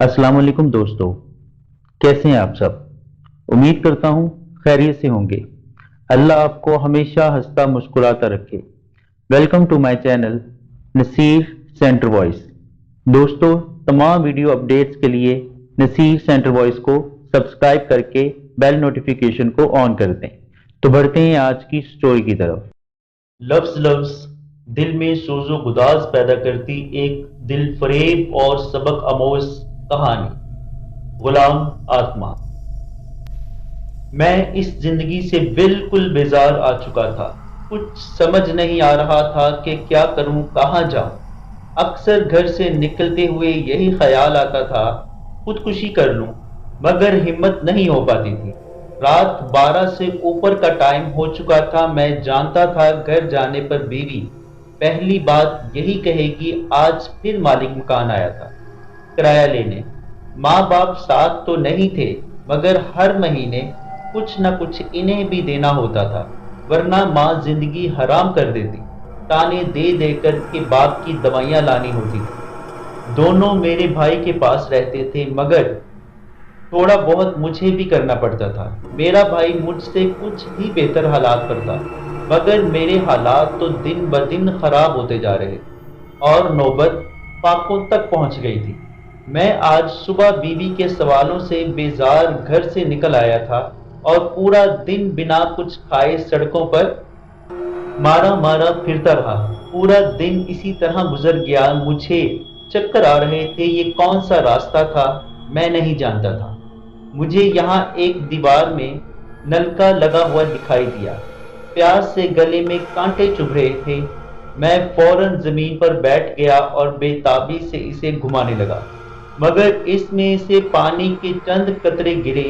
अस्सलाम वालेकुम दोस्तों, कैसे हैं आप सब। उम्मीद करता हूँ खैरियत से होंगे। अल्लाह आपको हमेशा हंसता मुस्कुराता रखे। Welcome to my channel Naseer centre voice. दोस्तों, तमाम वीडियो अपडेट्स के लिए नसीर सेंटर वॉइस को सब्सक्राइब करके बेल नोटिफिकेशन को ऑन कर दें। तो बढ़ते हैं आज की स्टोरी की तरफ। लफ्ज लफ्ज दिल में सोजो गुदाज पैदा करती एक दिल फरेब और सबक आमोज कहानी। गुलाम आत्मा। मैं इस जिंदगी से बिल्कुल बेजार आ चुका था। कुछ समझ नहीं आ रहा था कि क्या करूं, कहां जाऊं। अक्सर घर से निकलते हुए यही ख्याल आता था खुदकुशी कर लूं, मगर हिम्मत नहीं हो पाती थी। रात 12 से ऊपर का टाइम हो चुका था। मैं जानता था घर जाने पर बीवी पहली बात यही कहेगी, आज फिर मालिक मकान आया था किराया लेने। माँ बाप साथ तो नहीं थे, मगर हर महीने कुछ न कुछ इन्हें भी देना होता था, वरना माँ जिंदगी हराम कर देती। ताने दे देकर के बाप की दवाइयाँ लानी होती थी। दोनों मेरे भाई के पास रहते थे, मगर थोड़ा बहुत मुझे भी करना पड़ता था। मेरा भाई मुझसे कुछ ही बेहतर हालात पर था, मगर मेरे हालात तो दिन ब दिन खराब होते जा रहे और नौबत फाकों तक पहुंच गई थी। मैं आज सुबह बीवी के सवालों से बेजार घर से निकल आया था और पूरा दिन बिना कुछ खाए सड़कों पर मारा मारा फिरता रहा। पूरा दिन इसी तरह गुजर गया। मुझे चक्कर आ रहे थे। ये कौन सा रास्ता था मैं नहीं जानता था। मुझे यहाँ एक दीवार में नलका लगा हुआ दिखाई दिया। प्यास से गले में कांटे चुभ रहे थे। मैं फौरन जमीन पर बैठ गया और बेताबी से इसे घुमाने लगा, मगर इसमें से पानी के चंद कतरे गिरे।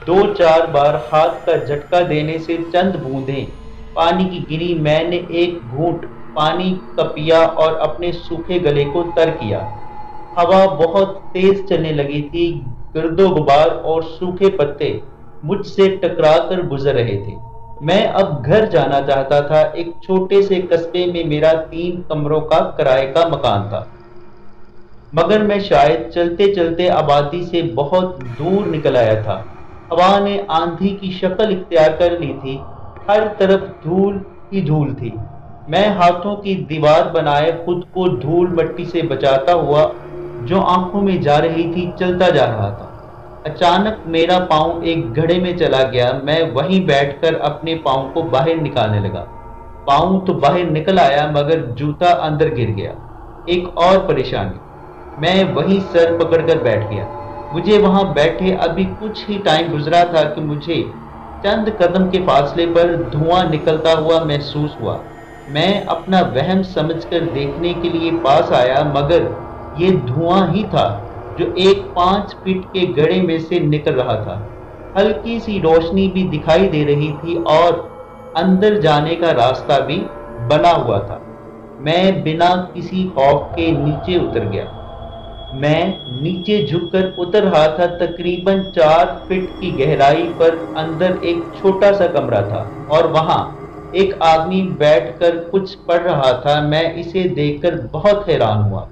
2-4 बार हाथ का झटका देने से चंद बूंदें पानी की गिरी। मैंने एक घूंट पानी का पिया और अपने सूखे गले को तर किया। हवा बहुत तेज चलने लगी थी। गर्दो गुबार और सूखे पत्ते मुझसे टकराकर गुजर रहे थे। मैं अब घर जाना चाहता था। एक छोटे से कस्बे में मेरा 3 कमरों का किराए का मकान था, मगर मैं शायद चलते चलते आबादी से बहुत दूर निकल आया था। हवा ने आंधी की शक्ल इख्तियार कर ली थी। हर तरफ धूल ही धूल थी। मैं हाथों की दीवार बनाए खुद को धूल मट्टी से बचाता हुआ, जो आंखों में जा रही थी, चलता जा रहा था। अचानक मेरा पांव एक घड़े में चला गया। मैं वहीं बैठकर अपने पांव को बाहर निकालने लगा। पांव तो बाहर निकल आया, मगर जूता अंदर गिर गया। एक और परेशानी, मैं वहीं सर पकड़कर बैठ गया। मुझे वहां बैठे अभी कुछ ही टाइम गुजरा था कि मुझे चंद कदम के फासले पर धुआं निकलता हुआ महसूस हुआ। मैं अपना वहम समझकर देखने के लिए पास आया, मगर ये धुआं ही था जो एक 5 फीट के गड्ढे में से निकल रहा था। हल्की सी रोशनी भी दिखाई दे रही थी और अंदर जाने का रास्ता भी बना हुआ था। मैं बिना किसी खौफ के नीचे उतर गया। मैं नीचे झुककर उतर रहा था। तकरीबन 4 फीट की गहराई पर अंदर एक छोटा सा कमरा था और वहां एक आदमी बैठकर कुछ पढ़ रहा था। मैं इसे देखकर बहुत हैरान हुआ।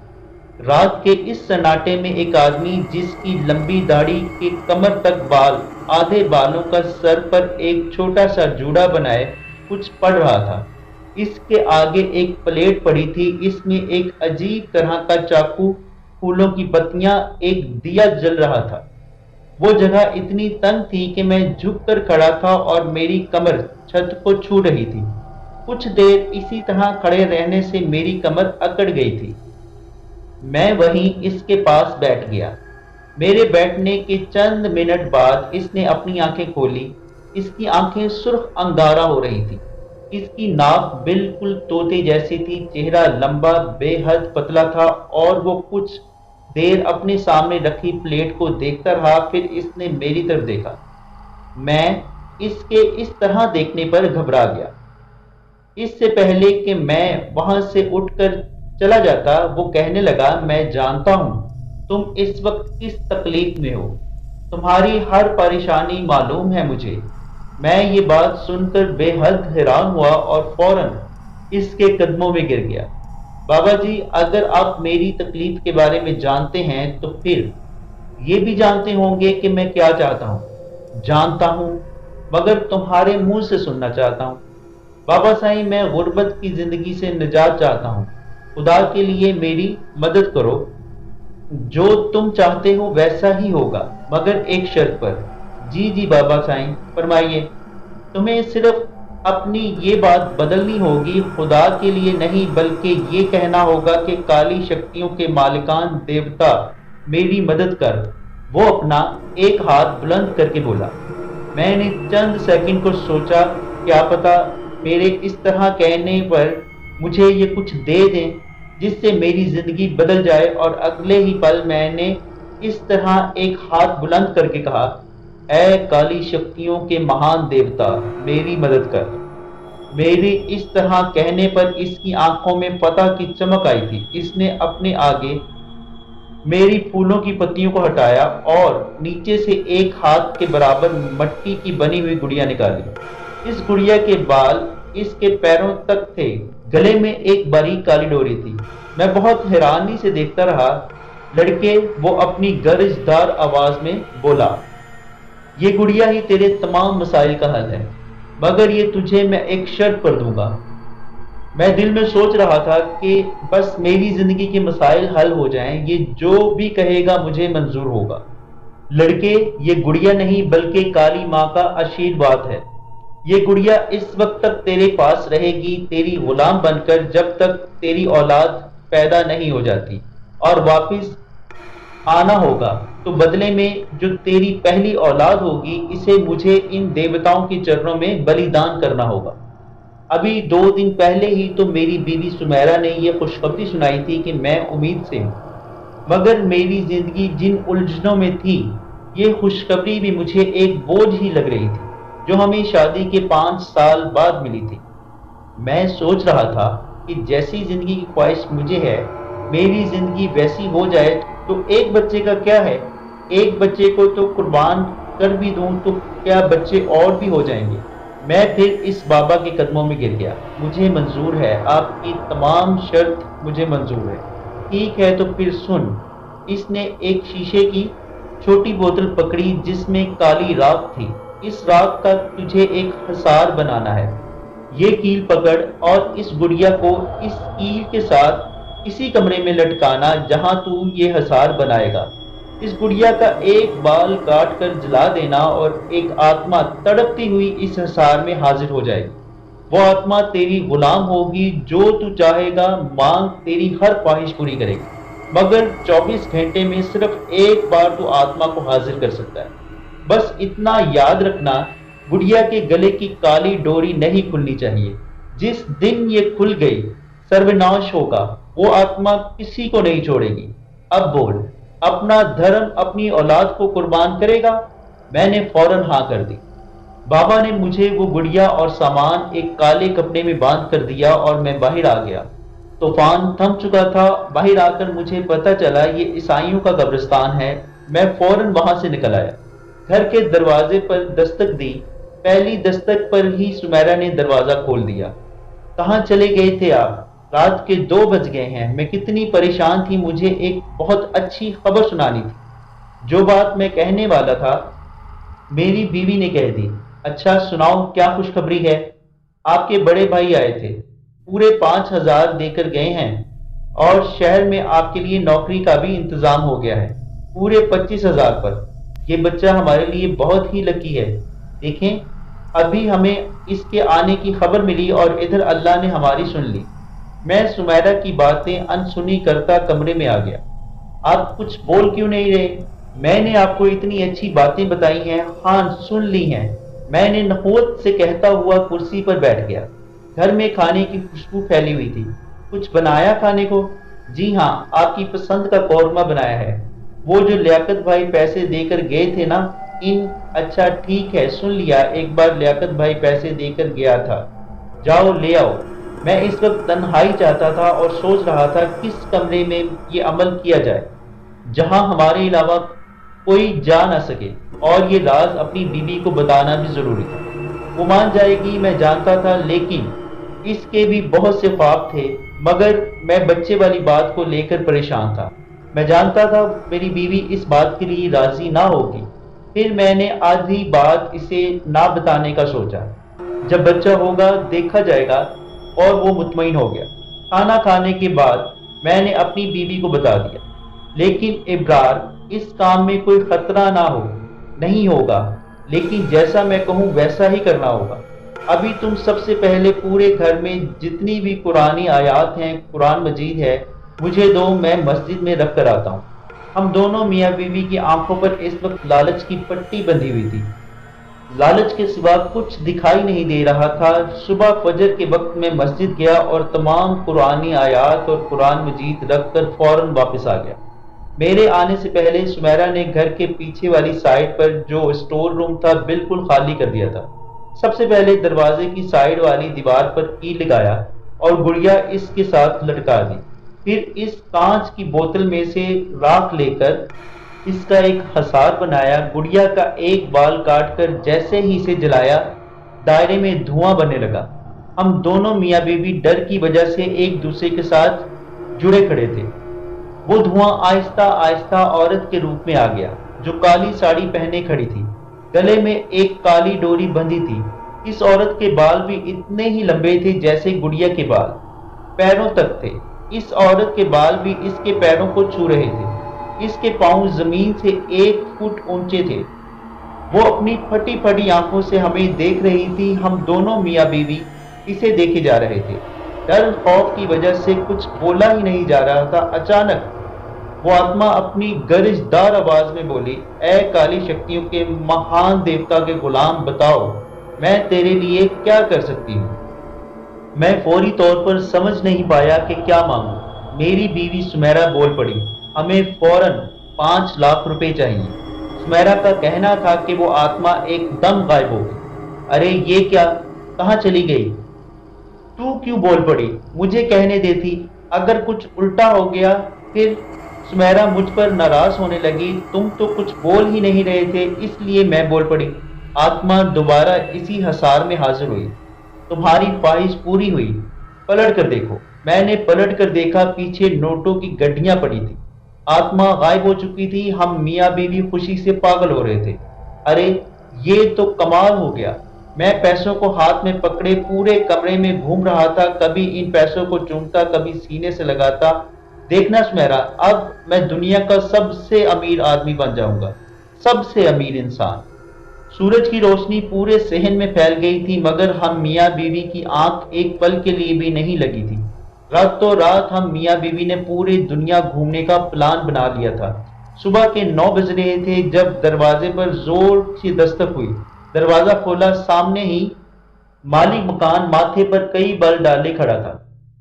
रात के इस सन्नाटे में एक आदमी जिसकी लंबी दाढ़ी के कमर तक बाल, आधे बालों का सर पर एक छोटा सा जूड़ा बनाए कुछ पढ़ रहा था। इसके आगे एक प्लेट पड़ी थी। इसमें एक अजीब तरह का चाकू, फूलों की पत्तियां, एक दिया जल रहा था। वो जगह इतनी तंग थी कि मैं झुककर खड़ा था और मेरी कमर छत को छू रही थी। कुछ देर इसी तरह खड़े रहने से मेरी कमर अकड़ गई थी। मैं वहीं इसके पास बैठ गया। मेरे बैठने के चंद मिनट बाद इसने अपनी आंखें खोली। इसकी आंखें सुर्ख अंगारा हो रही थी। इसकी नाक बिल्कुल तोते जैसी थी। चेहरा लंबा, बेहद पतला था और वो कुछ देर अपने सामने रखी प्लेट को देखता रहा। फिर इसने मेरी तरफ देखा। मैं इसके इस तरह देखने पर घबरा गया। इससे पहले कि मैं वहां से उठकर चला जाता, वो कहने लगा, मैं जानता हूं तुम इस वक्त किस तकलीफ में हो। तुम्हारी हर परेशानी मालूम है मुझे। मैं ये बात सुनकर बेहद हैरान हुआ और फौरन इसके कदमों में गिर गया। बाबा जी, अगर आप मेरी तकलीफ के बारे में जानते हैं तो फिर یہ بھی جانتے ہوں گے کہ میں کیا چاہتا ہوں۔ جانتا ہوں، مگر تمہارے منہ سے سننا چاہتا ہوں۔ بابا سائیں، میں غربت کی زندگی سے نجات چاہتا ہوں۔ خدا کے لیے میری مدد کرو۔ جو تم چاہتے ہو ویسا ہی ہوگا، مگر ایک شرط پر۔ جی جی بابا سائیں، فرمائیے۔ تمہیں صرف اپنی یہ بات بدلنی ہوگی، خدا کے لیے نہیں، بلکہ یہ کہنا ہوگا کہ کالی شکتیوں کے مالکان دیوتا میری مدد کر۔ وہ اپنا ایک ہاتھ بلند کر کے بولا۔ میں نے چند سیکنڈ کو سوچا، کیا پتا میرے اس طرح کہنے پر مجھے یہ کچھ دے دیں جس سے میری زندگی بدل جائے، اور اگلے ہی پل میں نے اس طرح ایک ہاتھ بلند کر کے کہا، اے کالی شکتیوں کے مہان دیوتا میری مدد کر۔ میری اس طرح کہنے پر اس کی آنکھوں میں فتح کی چمک آئی تھی۔ اس نے اپنے آگے میری پھولوں کی پتیوں کو ہٹایا اور نیچے سے ایک ہاتھ کے برابر مٹی کی بنی ہوئی گڑیا نکالی۔ اس گڑیا کے بال اس کے پیروں تک تھے، گلے میں ایک باریک کالی ڈوری تھی۔ میں بہت حیرانی سے دیکھتا رہا۔ لڑکے، وہ اپنی گرجدار آواز میں بولا، یہ گڑیا ہی تیرے تمام مسائل کا حل ہے، مگر یہ تجھے میں ایک شرط پر دوں گا۔ میں دل میں سوچ رہا تھا کہ بس میری زندگی کے مسائل حل ہو جائیں، یہ جو بھی کہے گا مجھے منظور ہوگا۔ لڑکے، یہ گڑیا نہیں بلکہ کالی ماں کا آشیرواد ہے۔ یہ گڑیا اس وقت تک تیرے پاس رہے گی، تیری غلام بن کر، جب تک تیری اولاد پیدا نہیں ہو جاتی، اور واپس آنا ہوگا تو بدلے میں جو تیری پہلی اولاد ہوگی اسے مجھے ان دیوتاؤں کے چرنوں میں بلیدان کرنا ہوگا۔ ابھی 2 دن پہلے ہی تو میری بیوی سمیرہ نے یہ خوشخبری سنائی تھی کہ میں امید سے ہوں، مگر میری زندگی جن الجھنوں میں تھی، یہ خوشخبری بھی مجھے ایک بوجھ ہی لگ رہی تھی جو ہمیں شادی کے 5 سال بعد ملی تھی۔ میں سوچ رہا تھا کہ جیسی زندگی کی خواہش مجھے ہے، میری زندگی ویسی ہو جائے تو ایک بچے کا کیا ہے، ایک بچے کو تو قربان کر بھی دوں تو کیا بچے اور بھی ہو جائیں گے۔ میں پھر اس بابا کے قدموں میں گر گیا۔ مجھے منظور ہے، آپ کی تمام شرط مجھے منظور ہے۔ ٹھیک ہے تو پھر سن۔ اس نے ایک شیشے کی چھوٹی بوتل پکڑی جس میں کالی راکھ تھی۔ اس راکھ کا تجھے ایک حصار بنانا ہے۔ یہ کیل پکڑ اور اس گڑیا کو اس کیل کے ساتھ اسی کمرے میں لٹکانا جہاں تو یہ حصار بنائے گا۔ اس گڑیا کا ایک بال کاٹ کر جلا دینا اور ایک آتما تڑپتی ہوئی اس حصار میں حاضر ہو جائے گی۔ وہ آتما تیری غلام ہوگی، جو تو چاہے گا مانگ، تیری ہر خواہش پوری کرے گی، مگر 24 گھنٹے میں صرف ایک بار تو آتما کو حاضر کر سکتا ہے۔ بس اتنا یاد رکھنا، گڑیا کے گلے کی کالی ڈوری نہیں کھلنی چاہیے۔ جس دن یہ کھل گئی سرویناش ہوگا، وہ آتما کسی کو نہیں چھوڑے گی۔ اب بول، اپنا دھرم اپنی اولاد کو قربان کرے گا؟ میں نے فوراً ہاں کر دی۔ بابا نے مجھے وہ گڑیا اور سامان ایک کالے کپڑے میں باندھ کر دیا اور میں باہر آ گیا۔ طوفان تھم چکا تھا۔ باہر آ کر مجھے پتہ چلا یہ عیسائیوں کا قبرستان ہے۔ میں فوراً وہاں سے نکل آیا، گھر کے دروازے پر دستک دی۔ پہلی دستک پر ہی سمیرہ نے دروازہ کھول دیا۔ کہاں چلے گئے تھے آپ؟ رات کے 2 بج گئے ہیں۔ میں کتنی پریشان تھی، مجھے ایک بہت اچھی خبر سنانی تھی۔ جو بات میں کہنے والا تھا میری بیوی نے کہہ دی۔ اچھا سناؤ، کیا خوشخبری ہے؟ آپ کے بڑے بھائی آئے تھے، پورے 5,000 دے کر گئے ہیں، اور شہر میں آپ کے لیے نوکری کا بھی انتظام ہو گیا ہے، پورے 25,000 پر۔ یہ بچہ ہمارے لیے بہت ہی لکی ہے۔ دیکھیں، ابھی ہمیں اس کے آنے کی خبر ملی اور ادھر اللہ نے ہماری سن لی۔ میں سمیرہ کی باتیں انسنی کرتا کمرے میں آ گیا۔ آپ کچھ بول کیوں نہیں رہے؟ میں نے آپ کو اتنی اچھی باتیں بتائی ہیں، ہاں سن لی ہیں۔ میں نے نخوت سے کہتا ہوا کرسی پر بیٹھ گیا۔ گھر میں کھانے کی خوشبو پھیلی ہوئی تھی۔ کچھ بنایا کھانے کو؟ جی ہاں، آپ کی پسند کا قورمہ بنایا ہے، وہ جو لیاقت بھائی پیسے دے کر گئے تھے نا۔ اچھا ٹھیک ہے، سن لیا، ایک بار لیاقت بھائی پیسے دے کر گیا تھا، جاؤ لے آؤ۔ میں اس وقت تنہائی چاہتا تھا اور سوچ رہا تھا کس کمرے میں یہ عمل کیا جائے جہاں ہمارے علاوہ کوئی جا نہ سکے، اور یہ راز اپنی بیوی کو بتانا بھی ضروری تھا۔ وہ مان جائے گی میں جانتا تھا، لیکن اس کے بھی بہت سے خواب تھے، مگر میں بچے والی بات کو لے کر پریشان تھا۔ मैं जानता था मेरी बीवी इस बात के लिए राजी ना होगी। फिर मैंने आधी बात इसे ना बताने का सोचा। जब बच्चा होगा देखा जाएगा, और वो मुतमईन हो गया। खाना खाने के बाद मैंने अपनी बीवी को बता दिया। लेकिन इब्रार, इस काम में कोई खतरा ना हो, नहीं होगा, लेकिन जैसा मैं कहूँ वैसा ही करना होगा। अभी तुम सबसे पहले पूरे घर में जितनी भी कुरानी आयात हैं, कुरान मजीद है, मुझे दो, मैं मस्जिद में रख कर आता हूँ। हम दोनों मियाँ बीवी की आंखों पर इस वक्त लालच की पट्टी बंधी हुई थी। लालच के सिवा कुछ दिखाई नहीं दे रहा था। सुबह फजर के वक्त में मस्जिद गया और तमाम कुरानी आयात और कुरान मजीद रख कर फौरन वापस आ गया। मेरे आने से पहले सुमेरा ने घर के पीछे वाली साइड पर जो स्टोर रूम था बिल्कुल खाली कर दिया था। सबसे पहले दरवाजे की साइड वाली दीवार पर की लगाया और गुड़िया इसके साथ लटका दी। फिर इस कांच की बोतल में से राख लेकर इसका एक हसार बनाया। गुड़िया का एक बाल काटकर जैसे ही इसे जलाया, दायरे में धुआं बनने लगा। हम दोनों मियाँ बीवी डर की वजह से एक दूसरे के साथ जुड़े खड़े थे। वो धुआं आहिस्ता आहिस्ता औरत के रूप में आ गया, जो काली साड़ी पहने खड़ी थी। गले में एक काली डोरी बंधी थी। इस औरत के बाल भी इतने ही लंबे थे जैसे गुड़िया के बाल, पैरों तक थे। इस औरत के बाल भी इसके पैरों को छू रहे थे। इसके पांव जमीन से 1 फुट ऊंचे थे। वो अपनी फटी फटी आंखों से हमें देख रही थी। हम दोनों मियाँ बीवी इसे देखे जा रहे थे। डर खौफ की वजह से कुछ बोला ही नहीं जा रहा था। अचानक वो आत्मा अपनी गरजदार आवाज में बोली, ऐ काली शक्तियों के महान देवता के गुलाम, बताओ मैं तेरे लिए क्या कर सकती हूँ। मैं फौरी तौर पर समझ नहीं पाया कि क्या मांगूं। मेरी बीवी सुमेरा बोल पड़ी, हमें फौरन 5 लाख रुपए चाहिए। सुमेरा का कहना था कि वो आत्मा एकदम गायब हो गई। अरे ये क्या, कहाँ चली गई? तू क्यों बोल पड़ी? मुझे कहने देती, अगर कुछ उल्टा हो गया फिर? सुमेरा मुझ पर नाराज होने लगी। तुम तो कुछ बोल ही नहीं रहे थे, इसलिए मैं बोल पड़ी। आत्मा दोबारा इसी हसार में हाजिर हुई। तुम्हारी ख्वाहिश पूरी हुई, पलट कर देखो। मैंने पलट कर देखा, पीछे नोटों की गड्डियां पड़ी थी। आत्मा गायब हो चुकी थी। हम मियाँ बीवी खुशी से पागल हो रहे थे। अरे ये तो कमाल हो गया। मैं पैसों को हाथ में पकड़े पूरे कमरे में घूम रहा था, कभी इन पैसों को चूमता, कभी सीने से लगाता। देखना सुमेरा, अब मैं दुनिया का सबसे अमीर आदमी बन जाऊंगा, सबसे अमीर इंसान। सूरज की रोशनी पूरे सहन में फैल गई थी, मगर हम मियाँ बीवी की आंख एक पल के लिए भी नहीं लगी थी। रातों रात हम मियाँ बीवी ने पूरी दुनिया घूमने का प्लान बना लिया था। सुबह के 9 बज रहे थे जब दरवाजे पर जोर से दस्तक हुई। दरवाजा खोला, सामने ही मालिक मकान माथे पर कई बल डाले खड़ा था।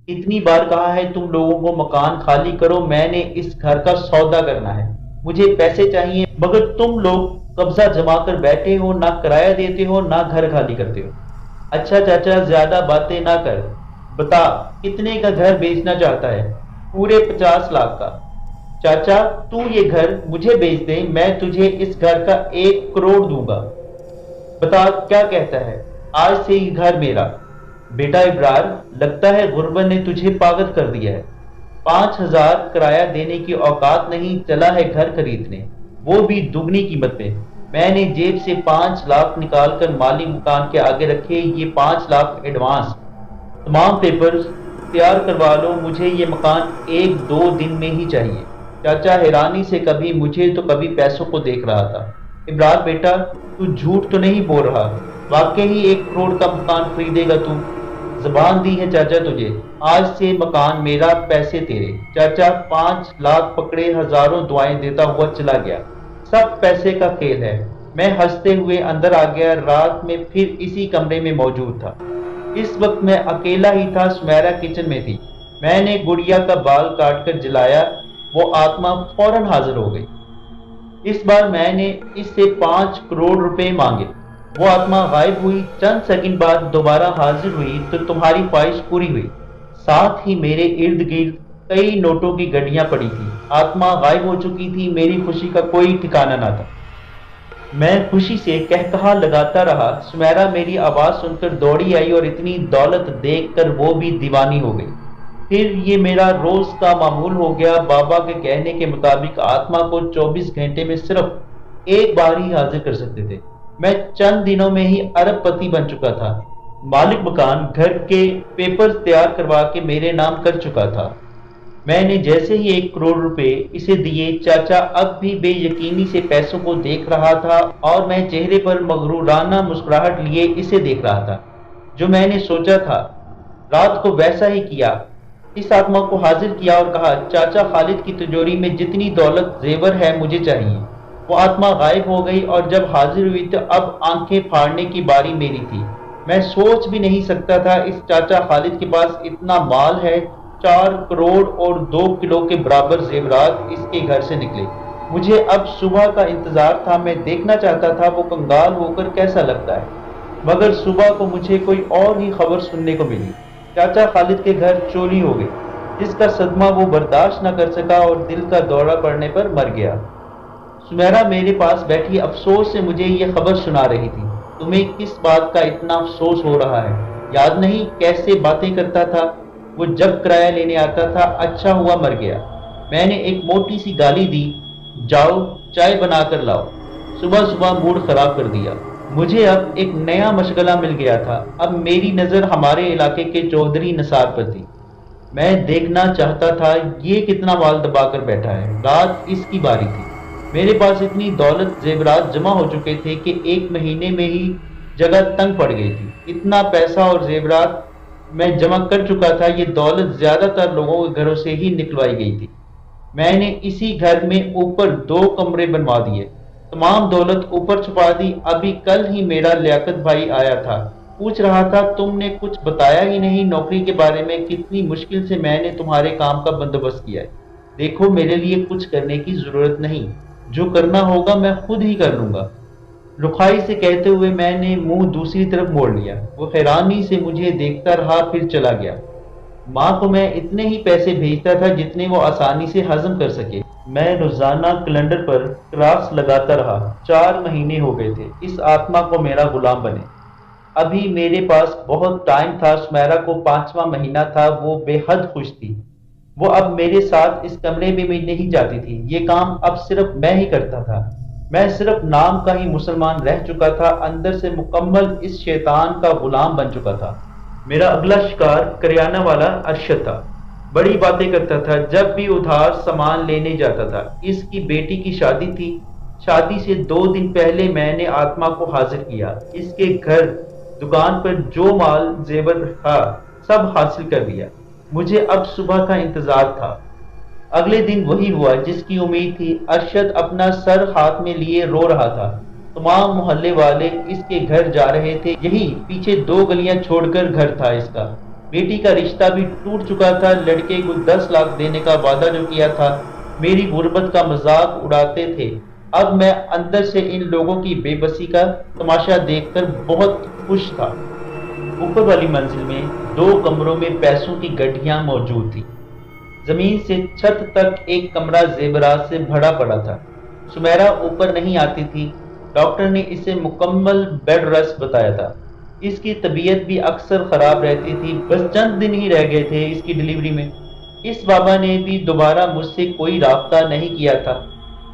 इतनी बार कहा है तुम लोगों को मकान खाली करो, मैंने इस घर का सौदा करना है, मुझे पैसे चाहिए, मगर तुम लोग कब्जा जमा कर बैठे हो, ना किराया देते हो ना घर खाली करते हो। अच्छा चाचा, ज्यादा बातें ना कर, बता कितने का घर बेचना चाहता है? पूरे 50 लाख का। चाचा तू ये घर मुझे बेच दे, मैं तुझे इस घर का 1 करोड़ दूंगा। बता क्या कहता है? आज से ये घर मेरा। बेटा इब्रार, लगता है गुरबत ने तुझे पागल कर दिया है। 5,000 किराया देने की औकात नहीं, चला है घर खरीदने, वो भी दुगनी कीमत में। मैंने जेब से 5 लाख निकालकर मालिक मकान के आगे रखे। ये 5 लाख एडवांस, तमाम पेपर्स तैयार करवा लो, मुझे ये मकान 1-2 दिन में ही चाहिए। चाचा हैरानी से कभी मुझे तो कभी पैसों को देख रहा था। इब्रार बेटा, तू झूठ तो नहीं बोल रहा? वाकई ही 1 करोड़ का मकान खरीदेगा तू? जबान दी है चाचा तुझे, आज से मकान मेरा, पैसे तेरे। चाचा 5 लाख पकड़े, हजारों दुआएं देता हुआ चला गया। सब पैसे का खेल है। मैं हंसते हुए अंदर आ गया। रात में फिर इसी कमरे में मौजूद था। इस वक्त मैं अकेला ही था। सुमेरा किचन में थी। मैंने गुड़िया का बाल काटकर जलाया। वो आत्मा फौरन हाजिर हो गई। इस बार मैंने इससे 5 करोड़ रुपए मांगे। वो आत्मा गायब हुई। चंद सेकंड बाद दोबारा हाजिर हुई तो तुम्हारी ख्वाहिश पूरी हुई। साथ ही मेरे इर्द गिर्द कई नोटों की गड्डियां पड़ी थी। आत्मा गायब हो चुकी थी। मेरी खुशी का कोई ठिकाना ना था। मैं खुशी से कहकहा लगाता रहा। सुमेरा मेरी आवाज सुनकर दौड़ी आई और इतनी दौलत देखकर वो भी दीवानी हो गई। پھر یہ میرا روز کا معمول ہو گیا۔ بابا کے کہنے کے مطابق آتما کو 24 گھنٹے میں صرف ایک بار ہی حاضر کر سکتے تھے۔ میں چند دنوں میں ہی ارب پتی بن چکا تھا۔ مالک مکان گھر کے پیپرز تیار کروا کے میرے نام کر چکا تھا۔ میں نے جیسے ہی 1 کروڑ روپے اسے دیے، چاچا اب بھی بے یقینی سے پیسوں کو دیکھ رہا تھا اور میں چہرے پر مغرورانہ مسکراہٹ لیے اسے دیکھ رہا تھا۔ جو میں نے سوچا تھا رات کو ویسا ہی کیا۔ اس آتما کو حاضر کیا اور کہا، چاچا خالد کی تجوری میں جتنی دولت زیور ہے مجھے چاہیے۔ وہ آتما غائب ہو گئی اور جب حاضر ہوئی تو اب آنکھیں پھاڑنے کی باری میری تھی۔ میں سوچ بھی نہیں سکتا تھا اس چاچا خالد کے پاس اتنا مال ہے۔ 4 کروڑ اور 2 کلو کے برابر زیورات اس کے گھر سے نکلے۔ مجھے اب صبح کا انتظار تھا۔ میں دیکھنا چاہتا تھا وہ کنگال ہو کر کیسا لگتا ہے، مگر صبح کو مجھے کوئی اور ہی خبر سننے کو ملی۔ چاچا خالد کے گھر چوری ہو گئی، جس کا صدمہ وہ برداشت نہ کر سکا اور دل کا دورہ پڑنے پر مر گیا۔ سمیرا میرے پاس بیٹھی افسوس سے مجھے یہ خبر سنا رہی تھی۔ تمہیں کس بات کا اتنا افسوس ہو رہا ہے؟ یاد نہیں کیسے باتیں کرتا تھا وہ جب کرایہ لینے آتا تھا؟ اچھا ہوا مر گیا۔ میں نے ایک موٹی سی گالی دی، جاؤ چائے بنا کر لاؤ۔ صبح صبح موڈ خراب کر دیا۔ مجھے اب ایک نیا مشغلہ مل گیا تھا۔ اب میری نظر ہمارے علاقے کے چودھری نثار پر تھی۔ میں دیکھنا چاہتا تھا یہ کتنا وال دبا کر بیٹھا ہے۔ رات اس کی باری تھی۔ میرے پاس اتنی دولت زیورات جمع ہو چکے تھے کہ 1 مہینے میں ہی جگہ تنگ پڑ گئی تھی۔ اتنا پیسہ اور زیورات میں جمع کر چکا تھا۔ یہ دولت زیادہ تر لوگوں کے گھروں سے ہی نکلوائی گئی تھی۔ میں نے اسی گھر میں اوپر 2 کمرے بنوا دیے، تمام دولت اوپر چھپا دی۔ ابھی کل ہی میرا لیاقت بھائی آیا تھا، پوچھ رہا تھا تم نے کچھ بتایا ہی نہیں نوکری کے بارے میں، کتنی مشکل سے میں نے تمہارے کام کا بندوبست کیا ہے۔ دیکھو میرے لیے کچھ کرنے کی ضرورت نہیں، جو کرنا ہوگا میں خود ہی کر لوں گا۔ رکھائی سے کہتے ہوئے میں نے منہ دوسری طرف موڑ لیا۔ وہ حیرانی سے مجھے دیکھتا رہا، پھر چلا گیا۔ ماں کو میں اتنے ہی پیسے بھیجتا تھا جتنے وہ آسانی سے ہضم کر سکے۔ میں روزانہ کیلنڈر پر کراس لگاتا رہا۔ 4 مہینے ہو گئے تھے اس آتما کو میرا غلام بنے۔ ابھی میرے پاس بہت ٹائم تھا۔ سمیرا کو 5واں مہینہ تھا۔ وہ بے حد خوش تھی۔ وہ اب میرے ساتھ اس کمرے میں بھی نہیں جاتی تھی۔ یہ کام اب صرف میں ہی کرتا تھا۔ میں صرف نام کا ہی مسلمان رہ چکا تھا، اندر سے مکمل اس شیطان کا غلام بن چکا تھا۔ میرا اگلا شکار کریانہ والا ارشد تھا۔ بڑی باتیں کرتا تھا جب بھی ادھار سامان لینے جاتا تھا۔ اس کی بیٹی کی شادی تھی۔ شادی سے 2 دن پہلے میں نے آتما کو حاضر کیا۔ اس کے گھر دکان پر جو مال زیور تھا سب حاصل کر لیا۔ مجھے اب صبح کا انتظار تھا۔ اگلے دن وہی ہوا جس کی امید تھی۔ ارشد اپنا سر ہاتھ میں لیے رو رہا تھا۔ تمام محلے والے اس کے گھر جا رہے تھے۔ یہی پیچھے 2 گلیاں چھوڑ کر گھر تھا اس کا۔ بیٹی کا رشتہ بھی ٹوٹ چکا تھا۔ لڑکے کو 10 لاکھ دینے کا وعدہ جو کیا تھا، میری غربت کا مذاق اڑاتے تھے۔ اب میں اندر سے ان لوگوں کی بے بسی کا تماشا دیکھ کر بہت خوش تھا۔ اوپر والی منزل میں 2 کمروں میں پیسوں کی گڈھیاں موجود تھیں۔ زمین سے چھت تک ایک کمرہ زیورات سے بھرا پڑا تھا۔ سمیرا اوپر نہیں آتی تھی۔ ڈاکٹر نے اسے مکمل بیڈ ریسٹ بتایا تھا۔ اس کی طبیعت بھی اکثر خراب رہتی تھی۔ بس چند دن ہی رہ گئے تھے اس کی ڈلیوری میں۔ اس بابا نے بھی دوبارہ مجھ سے کوئی رابطہ نہیں کیا تھا۔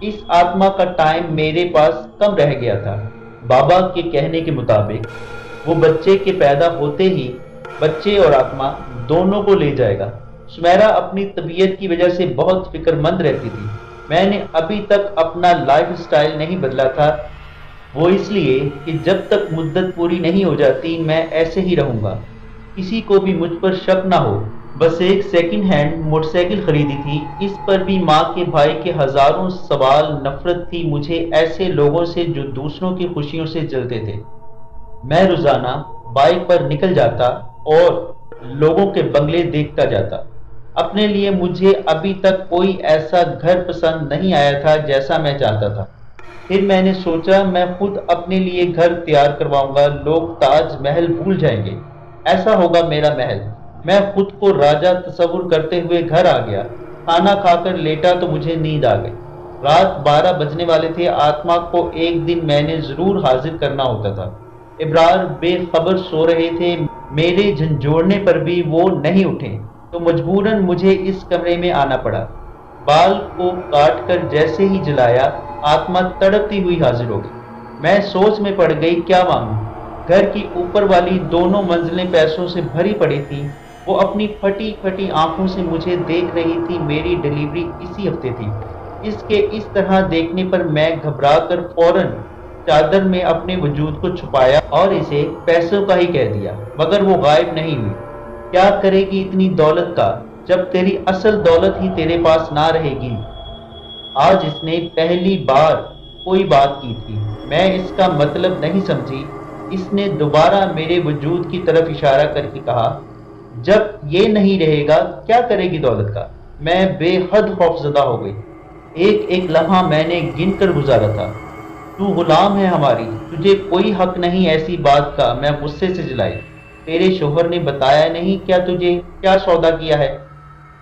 اس آتما کا ٹائم میرے پاس کم رہ گیا تھا۔ بابا کے کہنے کے مطابق وہ بچے کے پیدا ہوتے ہی بچے اور آتما دونوں کو لے جائے گا۔ سمیرا اپنی طبیعت کی وجہ سے بہت فکر مند رہتی تھی۔ میں نے ابھی تک اپنا لائف سٹائل نہیں بدلا تھا، وہ اس لیے کہ جب تک مدت پوری نہیں ہو جاتی میں ایسے ہی رہوں گا۔ کسی کو بھی مجھ پر شک نہ ہو۔ بس ایک سیکنڈ ہینڈ موٹر سائیکل خریدی تھی، اس پر بھی ماں کے بھائی کے ہزاروں سوال، نفرت تھی مجھے ایسے لوگوں سے جو دوسروں کی خوشیوں سے جلتے تھے۔ میں روزانہ بائک پر نکل جاتا اور لوگوں کے بنگلے دیکھتا جاتا۔ اپنے لیے مجھے ابھی تک کوئی ایسا گھر پسند نہیں آیا تھا جیسا میں چاہتا تھا۔ پھر میں نے سوچا میں خود اپنے لیے گھر تیار کرواؤں گا۔ لوگ تاج محل بھول جائیں گے، ایسا ہوگا میرا محل۔ میں خود کو راجہ تصور کرتے ہوئے گھر آ گیا۔ کھانا کھا کر لیٹا تو مجھے نیند آ گئی۔ رات 12 بجنے والے تھے۔ آتما کو ایک دن میں نے ضرور حاضر کرنا ہوتا تھا۔ ابرار بے خبر سو رہے تھے۔ میرے جھنجھوڑنے پر بھی وہ نہیں اٹھے۔ तो मजबूरन मुझे इस कमरे में आना पड़ा। बाल को काट कर जैसे ही जलाया, आत्मा तड़पती हुई हाजिर हो गई। मैं सोच में पड़ गई, क्या मांगूं? घर की ऊपर वाली दोनों मंजिलें पैसों से भरी पड़ी थी। वो अपनी फटी फटी आंखों से मुझे देख रही थी। मेरी डिलीवरी इसी हफ्ते थी। इसके इस तरह देखने पर मैं घबरा कर फौरन चादर में अपने वजूद को छुपाया और इसे पैसों का ही कह दिया, मगर वो गायब नहीं हुई। क्या करेगी इतनी दौलत का, जब तेरी असल दौलत ही तेरे पास ना रहेगी? आज इसने पहली बार कोई बात की थी। मैं इसका मतलब नहीं समझी। इसने दोबारा मेरे वजूद की तरफ इशारा करके कहा, जब ये नहीं रहेगा क्या करेगी दौलत का? मैं बेहद खौफजदा हो गई। एक एक लम्हा मैंने गिन कर गुजारा था। तू गुलाम है हमारी, तुझे कोई हक नहीं ऐसी बात का। मैं गुस्से से जलाई। तेरे शोहर ने बताया नहीं क्या तुझे क्या सौदा किया है?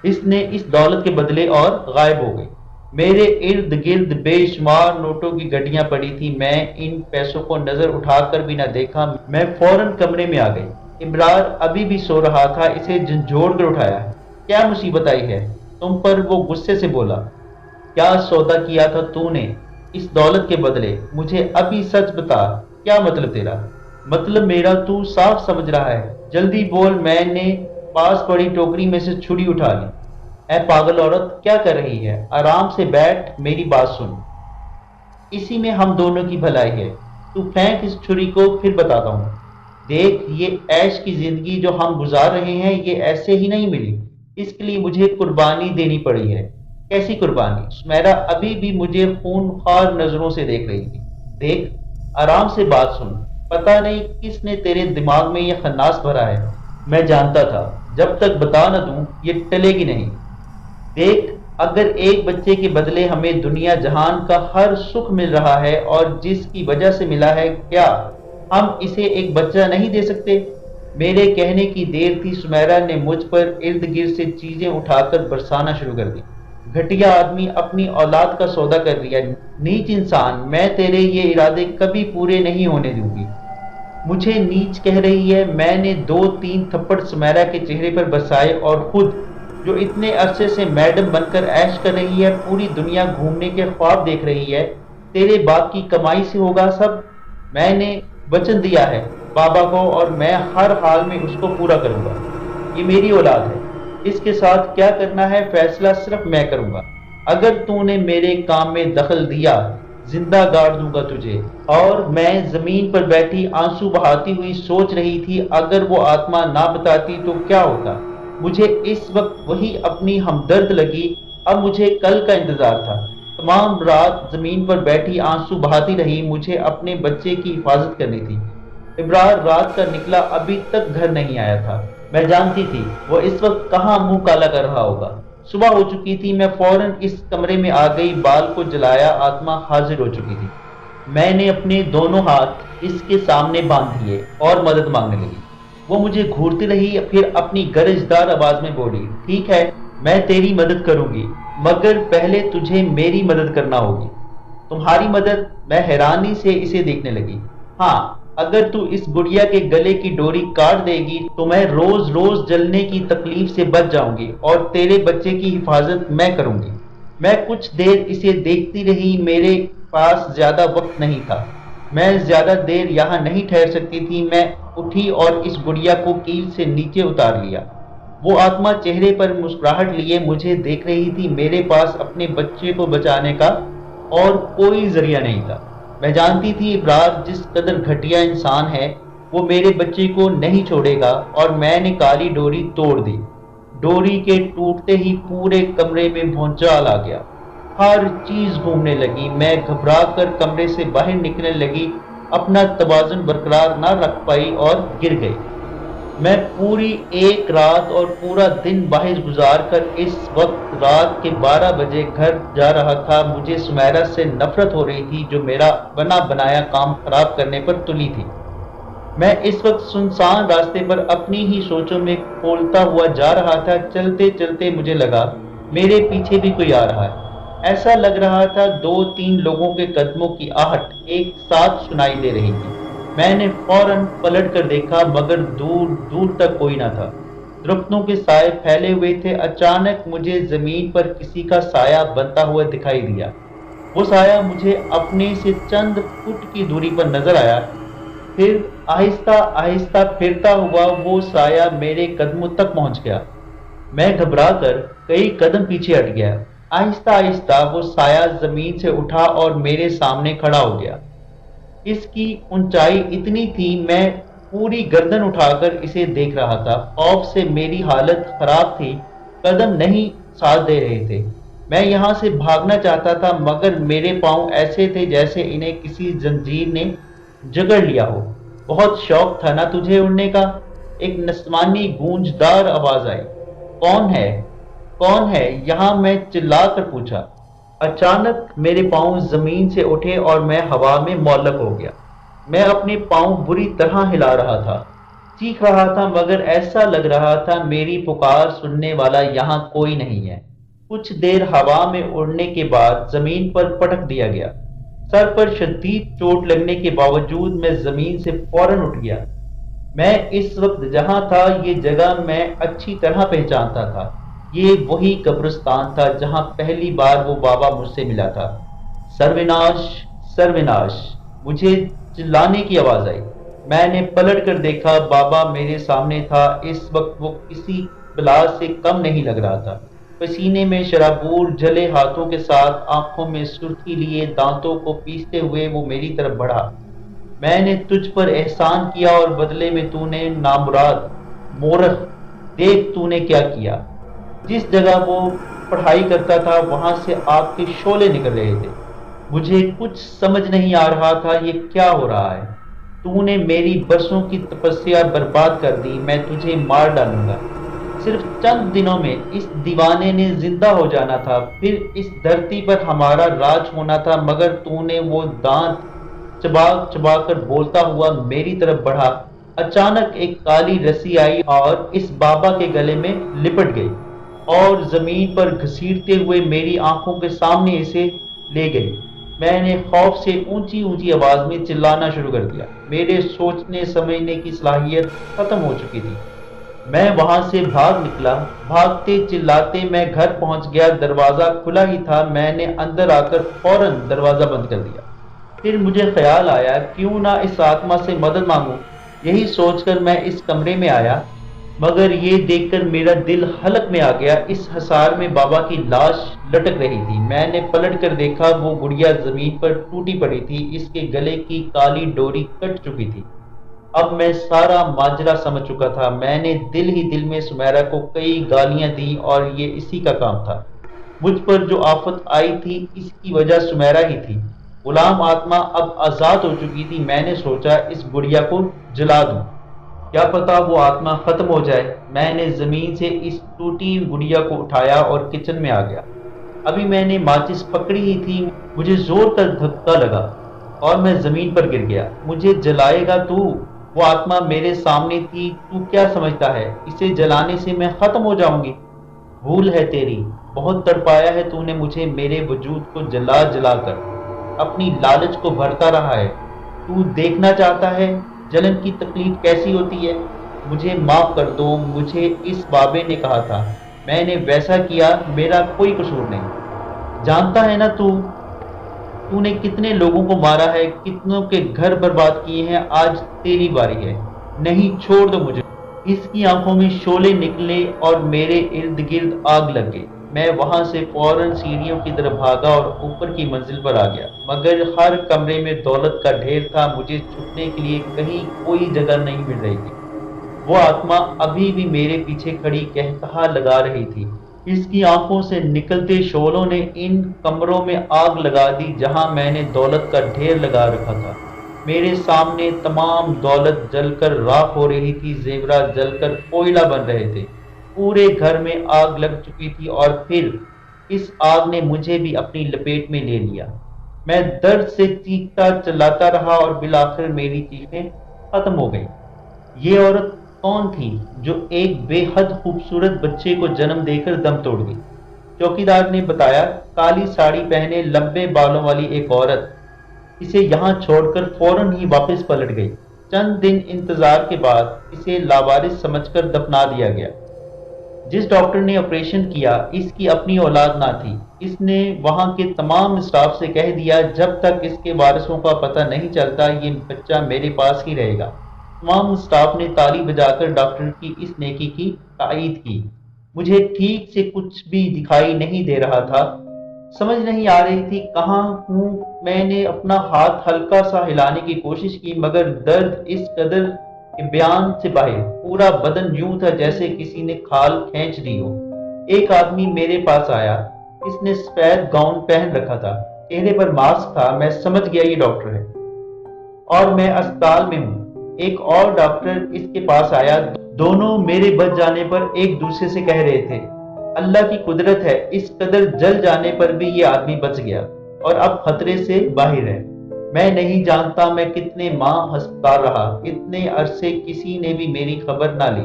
इसने इस दौलत के बदले और गायब हो गई। मेरे इर्द गिर्द बेशुमार नोटों की गड्डियां पड़ी थी। मैं इन पैसों को नजर उठाकर भी न देखा। मैं फौरन कमरे में आ गई। इब्रार अभी भी सो रहा था। इसे झंझोड़ कर उठाया। क्या मुसीबत आई है तुम पर? वो गुस्से से बोला। क्या सौदा किया था तूने इस दौलत के बदले? मुझे अभी सच बता, क्या मतलब तेरा? मतलब मेरा तू साफ समझ रहा है। जल्दी बोल। मैंने पास पड़ी टोकरी में से छुरी उठा ली। ऐ पागल औरत, क्या कर रही है? आराम से बैठ, मेरी बात सुन। इसी में हम दोनों की भलाई है। तू फेंक इस छुरी को, फिर बताता हूँ। देख, ये ऐश की जिंदगी जो हम गुजार रहे हैं, ये ऐसे ही नहीं मिली। इसके लिए मुझे कुर्बानी देनी पड़ी है। कैसी कुर्बानी? सुमेरा अभी भी मुझे खूनखार नजरों से देख रही थी। देख, आराम से बात सुन। पता नहीं किसने तेरे दिमाग में ये खन्नास भरा है। मैं जानता था जब तक बता न दूं ये टलेगी नहीं। देख, अगर एक बच्चे के बदले हमें दुनिया जहान का हर सुख मिल रहा है और जिसकी वजह से मिला है, क्या हम इसे एक बच्चा नहीं दे सकते? मेरे कहने की देर थी। सुमेरा ने मुझ पर इर्द गिर्द से चीजें उठाकर बरसाना शुरू कर दी। घटिया आदमी, अपनी औलाद का सौदा कर लिया। नीच इंसान, मैं तेरे ये इरादे कभी पूरे नहीं होने दूंगी। मुझे नीच कह रही है? मैंने 2-3 थप्पड़ सुमेरा के चेहरे पर बरसाए और खुद जो इतने अरसे से मैडम बनकर ऐश कर रही है, पूरी दुनिया घूमने के ख्वाब देख रही है, तेरे बाप की कमाई से होगा सब। मैंने वचन दिया है बाबा को और मैं हर हाल में उसको पूरा करूंगा। ये मेरी औलाद है। इसके साथ क्या करना है फैसला सिर्फ मैं करूंगा। अगर तूने मेरे काम में दखल दिया, जिंदा गाड़ दूंगा तुझे। और मैं जमीन पर बैठी आंसू बहाती हुई सोच रही थी, अगर वो आत्मा ना बताती तो क्या होता। मुझे इस वक्त वही अपनी हमदर्द लगी। अब मुझे कल का इंतजार था। तमाम रात जमीन पर बैठी आंसू बहाती रही। मुझे अपने बच्चे की हिफाजत करनी थी। इब्रार रात का निकला, अभी तक घर नहीं आया था। मैं जानती थी वो इस वक्त कहाँ मुंह काला कर रहा होगा। सुबह हो चुकी थी। मैं फौरन इस कमरे में आ गई। बाल को जलाया। आत्मा हाजिर हो चुकी थी। मैंने अपने दोनों हाथ इसके सामने बांध दिए और मदद मांगने लगी। वो मुझे घूरती रही, फिर अपनी गरजदार आवाज में बोली, ठीक है, मैं तेरी मदद करूंगी, मगर पहले तुझे मेरी मदद करना होगी। तुम्हारी मदद? मैं हैरानी से इसे देखने लगी। हाँ, अगर तू इस गुड़िया के गले की डोरी काट देगी तो मैं रोज रोज जलने की तकलीफ से बच जाऊंगी और तेरे बच्चे की हिफाजत मैं करूंगी। मैं कुछ देर इसे देखती रही। मेरे पास ज्यादा वक्त नहीं था। मैं ज्यादा देर यहाँ नहीं ठहर सकती थी। मैं उठी और इस गुड़िया को कील से नीचे उतार लिया। वो आत्मा चेहरे पर मुस्कुराहट लिए मुझे देख रही थी। मेरे पास अपने बच्चे को बचाने का और कोई जरिया नहीं था। मैं जानती थी इब्रार जिस कदर घटिया इंसान है, वो मेरे बच्चे को नहीं छोड़ेगा। और मैंने काली डोरी तोड़ दी। डोरी के टूटते ही पूरे कमरे में भौचाल आ गया। हर चीज घूमने लगी। मैं घबरा कर कमरे से बाहर निकलने लगी। अपना तवाज़ुन बरकरार ना रख पाई और गिर गई। मैं पूरी एक रात और पूरा दिन बाहर गुजार कर इस वक्त रात के 12 बजे घर जा रहा था। मुझे सुमेरा से नफरत हो रही थी, जो मेरा बना बनाया काम खराब करने पर तुली थी। मैं इस वक्त सुनसान रास्ते पर अपनी ही सोचों में खोलता हुआ जा रहा था। चलते चलते मुझे लगा मेरे पीछे भी कोई आ रहा है। ऐसा लग रहा था 2-3 लोगों के कदमों की आहट एक साथ सुनाई दे रही थी। मैंने फौरन पलट कर देखा, मगर दूर दूर तक कोई ना था। درختوں کے سائے پھیلے ہوئے تھے۔ اچانک مجھے زمین پر کسی کا سایہ بنتا ہوا دکھائی دیا۔ وہ سایہ مجھے اپنے سے چند فٹ کی دوری پر نظر آیا، پھر آہستہ آہستہ پھرتا ہوا وہ سایہ میرے قدموں تک پہنچ گیا۔ میں گھبرا کر کئی قدم پیچھے ہٹ گیا۔ آہستہ آہستہ وہ سایہ زمین سے اٹھا اور میرے سامنے کھڑا ہو گیا۔ اس کی اونچائی اتنی تھی میں پوری گردن اٹھا کر اسے دیکھ رہا تھا۔ خوف سے میری حالت خراب تھی، قدم نہیں ساتھ دے رہے تھے۔ میں یہاں سے بھاگنا چاہتا تھا مگر میرے پاؤں ایسے تھے جیسے انہیں کسی زنجیر نے جکڑ لیا ہو۔ بہت شوق تھا نا تجھے اڑنے کا؟ ایک نسوانی گونجدار آواز آئی۔ کون ہے؟ کون ہے یہاں؟ میں چلا کر پوچھا۔ اچانک میرے پاؤں زمین سے اٹھے اور میں ہوا میں معلق ہو گیا۔ میں اپنے پاؤں بری طرح ہلا رہا تھا، چیخ رہا تھا مگر ایسا لگ رہا تھا میری پکار سننے والا یہاں کوئی نہیں ہے۔ کچھ دیر ہوا میں اڑنے کے بعد زمین پر پٹک دیا گیا۔ سر پر شدید چوٹ لگنے کے باوجود میں زمین سے فوراً اٹھ گیا۔ میں اس وقت جہاں تھا یہ جگہ میں اچھی طرح پہچانتا تھا۔ یہ وہی قبرستان تھا جہاں پہلی بار وہ بابا مجھ سے ملا تھا۔ سروناش، سروناش، مجھے چلانے کی آواز آئی۔ میں نے پلٹ کر دیکھا، بابا میرے سامنے تھا۔ اس وقت وہ کسی بلا سے کم نہیں لگ رہا تھا۔ پسینے میں شرابور، جلے ہاتھوں کے ساتھ، آنکھوں میں سرخی لیے، دانتوں کو پیستے ہوئے وہ میری طرف بڑھا۔ میں نے تجھ پر احسان کیا اور بدلے میں تو نے نامراد مورخ، دیکھ تو نے کیا کیا۔ جس جگہ وہ پڑھائی کرتا تھا وہاں سے آگ کے شعلے نکل رہے تھے۔ مجھے کچھ سمجھ نہیں آ رہا تھا یہ کیا ہو رہا ہے۔ تو نے میری برسوں کی تپسیا برباد کر دی۔ میں تجھے مار ڈالوں گا۔ صرف چند دنوں میں اس دیوانے نے زندہ ہو جانا تھا، پھر اس دھرتی پر ہمارا راج ہونا تھا، مگر تو نے وہ دانت چبا چبا کر بولتا ہوا میری طرف بڑھا۔ اچانک ایک کالی رسی آئی اور اس بابا کے گلے میں لپٹ گئی اور زمین پر گھسیٹتے ہوئے میری آنکھوں کے سامنے اسے لے گئی۔ میں نے خوف سے اونچی اونچی آواز میں چلانا شروع کر دیا۔ میرے سوچنے سمجھنے کی صلاحیت ختم ہو چکی تھی۔ میں وہاں سے بھاگ نکلا۔ بھاگتے چلاتے میں گھر پہنچ گیا۔ دروازہ کھلا ہی تھا۔ میں نے اندر آ کر فوراً دروازہ بند کر دیا۔ پھر مجھے خیال آیا کیوں نہ اس آتما سے مدد مانگوں۔ یہی سوچ کر میں اس کمرے میں آیا، مگر یہ دیکھ کر میرا دل حلق میں آ گیا۔ اس حصار میں بابا کی لاش لٹک رہی تھی۔ میں نے پلٹ کر دیکھا، وہ گڑیا زمین پر ٹوٹی پڑی تھی، اس کے گلے کی کالی ڈوری کٹ چکی تھی۔ اب میں سارا ماجرا سمجھ چکا تھا۔ میں نے دل ہی دل میں سمیرا کو کئی گالیاں دیں اور یہ اسی کا کام تھا۔ مجھ پر جو آفت آئی تھی اس کی وجہ سمیرا ہی تھی۔ غلام آتما اب آزاد ہو چکی تھی۔ میں نے سوچا اس گڑیا کو جلا دوں، کیا پتا وہ آتما ختم ہو جائے۔ میں نے زمین سے اس ٹوٹی گڑیا کو اٹھایا اور کچن میں آ گیا۔ ابھی میں نے ماچس پکڑی ہی تھی، مجھے زور کا دھکا لگا اور میں زمین پر گر گیا۔ مجھے جلائے گا تو؟ وہ آتما میرے سامنے تھی۔ تو کیا سمجھتا ہے اسے جلانے سے میں ختم ہو جاؤں گی؟ بھول ہے تیری، بہت تڑپایا ہے تو نے مجھے، میرے وجود کو جلا جلا کر اپنی لالچ کو بھرتا رہا ہے۔ تو دیکھنا چاہتا ہے جلن کی تکلیف کیسی ہوتی ہے؟ مجھے معاف کر دو، مجھے اس بابے نے کہا تھا، میں نے ویسا کیا، میرا کوئی قصور نہیں۔ جانتا ہے نا تو نے کتنے لوگوں کو مارا ہے، کتنوں کے گھر برباد کیے ہیں۔ آج تیری باری ہے۔ نہیں، چھوڑ دو مجھے۔ اس کی آنکھوں میں شعلے نکلے اور میرے ارد گرد آگ لگ گئی۔ میں وہاں سے فوراً سیڑھیوں کی طرف بھاگا اور اوپر کی منزل پر آ گیا، مگر ہر کمرے میں دولت کا ڈھیر تھا۔ مجھے چھپنے کے لیے کہیں کوئی جگہ نہیں مل رہی تھی۔ وہ آتما ابھی بھی میرے پیچھے کھڑی قہقہا لگا رہی تھی۔ اس کی آنکھوں سے نکلتے شعلوں نے ان کمروں میں آگ لگا دی جہاں میں نے دولت کا ڈھیر لگا رکھا تھا۔ میرے سامنے تمام دولت جل کر راکھ ہو رہی تھی، زیورات جل کر کوئلہ بن رہے تھے، پورے گھر میں آگ لگ چکی تھی اور پھر اس آگ نے مجھے بھی اپنی لپیٹ میں لے لیا۔ میں درد سے چیختا چلاتا رہا اور بالآخر میری چیخیں ختم ہو گئیں۔ یہ عورت کون تھی جو ایک بے حد خوبصورت بچے کو جنم دے کر دم توڑ گئی؟ چوکیدار نے بتایا، کالی ساڑی پہنے لمبے بالوں والی ایک عورت اسے یہاں چھوڑ کر فوراً ہی واپس پلٹ گئی۔ چند دن انتظار کے بعد اسے لاوارث سمجھ کر دفنا دیا گیا۔ जिस डॉक्टर ने ऑपरेशन किया इसकी अपनी औलाद ना थी। इसने वहां के तमाम स्टाफ से कह दिया जब तक इसके वारिसों का पता नहीं चलता ये बच्चा मेरे पास ही रहेगा। तमाम स्टाफ ने ताली बजाकर डॉक्टर की इस नेकी की तायीद की। मुझे ठीक से कुछ भी दिखाई नहीं दे रहा था, समझ नहीं आ रही थी कहाँ हूँ। मैंने अपना हाथ हल्का सा हिलाने की कोशिश की मगर दर्द इस कदर के बयान से बाहर। पूरा बदन यूं था जैसे किसी ने खाल खींच दी हो। एक आदमी मेरे पास आया। इसने सफेद गाउन पहन रखा था, चेहरे पर मास्क था। मैं समझ गया ये डॉक्टर है और मैं अस्पताल में हूँ। एक और डॉक्टर इसके पास आया। दोनों मेरे बच जाने पर एक दूसरे से कह रहे थे, अल्लाह की कुदरत है, इस कदर जल जाने पर भी ये आदमी बच गया और अब खतरे से बाहर है। मैं नहीं जानता मैं कितने माह अस्पताल रहा, इतने अरसे किसी ने भी मेरी खबर ना ली।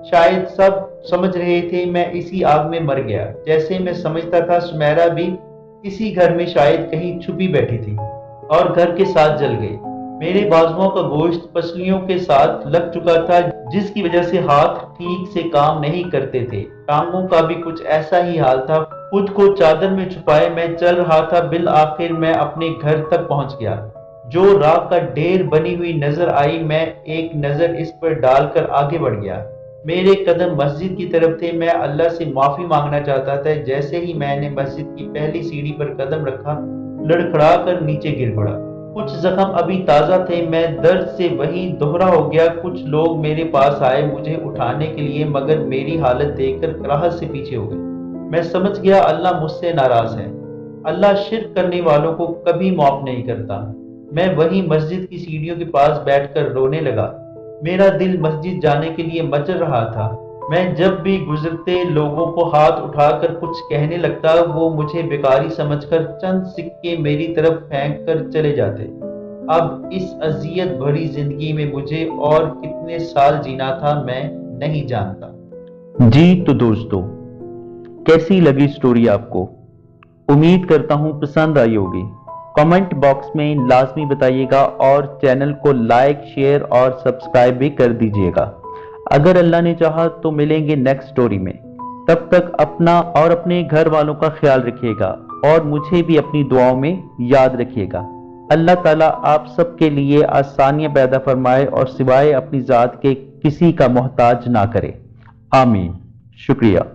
शायद सब समझ रहे थे मैं इसी आग में मर गया, जैसे मैं समझता था सुमेरा भी इसी घर में शायद कहीं छुपी बैठी थी और घर के साथ जल गई। मेरे बाजुओं का गोश्त पसलियों के साथ लग चुका था जिसकी वजह से हाथ ठीक से काम नहीं करते थे। टांगों का भी कुछ ऐसा ही हाल था। खुद को चादर में छुपाए मैं चल रहा था। बिल आखिर मैं अपने घर तक पहुंच गया। जो राख का ढेर बनी हुई नजर आई, मैं एक नजर इस पर डालकर आगे बढ़ गया। मेरे कदम मस्जिद की तरफ थे। मैं अल्लाह से माफी मांगना चाहता था। जैसे ही मैंने मस्जिद की पहली सीढ़ी पर कदम रखा, लड़खड़ा कर नीचे गिर पड़ा। कुछ जख्म अभी ताजा थे। मैं दर्द से वहीं दोहरा हो गया। कुछ लोग मेरे पास आए मुझे उठाने के लिए मगर मेरी हालत देखकर कराहत से पीछे हो गए। मैं समझ गया अल्लाह मुझसे नाराज है। अल्लाह शिर्क करने वालों को कभी माफ नहीं करता। मैं वहीं मस्जिद की सीढ़ियों के पास बैठकर रोने लगा। मेरा दिल मस्जिद जाने के लिए मचल रहा था। मैं जब भी गुजरते लोगों को हाथ उठाकर कुछ कहने लगता, वो मुझे बेकारी समझकर चंद सिक्के मेरी तरफ फेंक कर चले जाते। अब इस अजियत भरी जिंदगी में मुझे और कितने साल जीना था मैं नहीं जानता। जी तो दोस्तों, कैसी लगी स्टोरी आपको? उम्मीद करता हूं पसंद आई होगी। कमेंट बॉक्स में लाजमी बताइएगा और चैनल को लाइक, शेयर और सब्सक्राइब भी कर दीजिएगा। अगर अल्लाह ने चाहा तो मिलेंगे नेक्स्ट स्टोरी में। तब तक अपना और अपने घर वालों का ख्याल रखिएगा और मुझे भी अपनी दुआओं में याद रखिएगा। अल्लाह ताला आप सबके लिए आसानियां पैदा फरमाए और सिवाय अपनी जात के किसी का मोहताज ना करे। आमीन। शुक्रिया।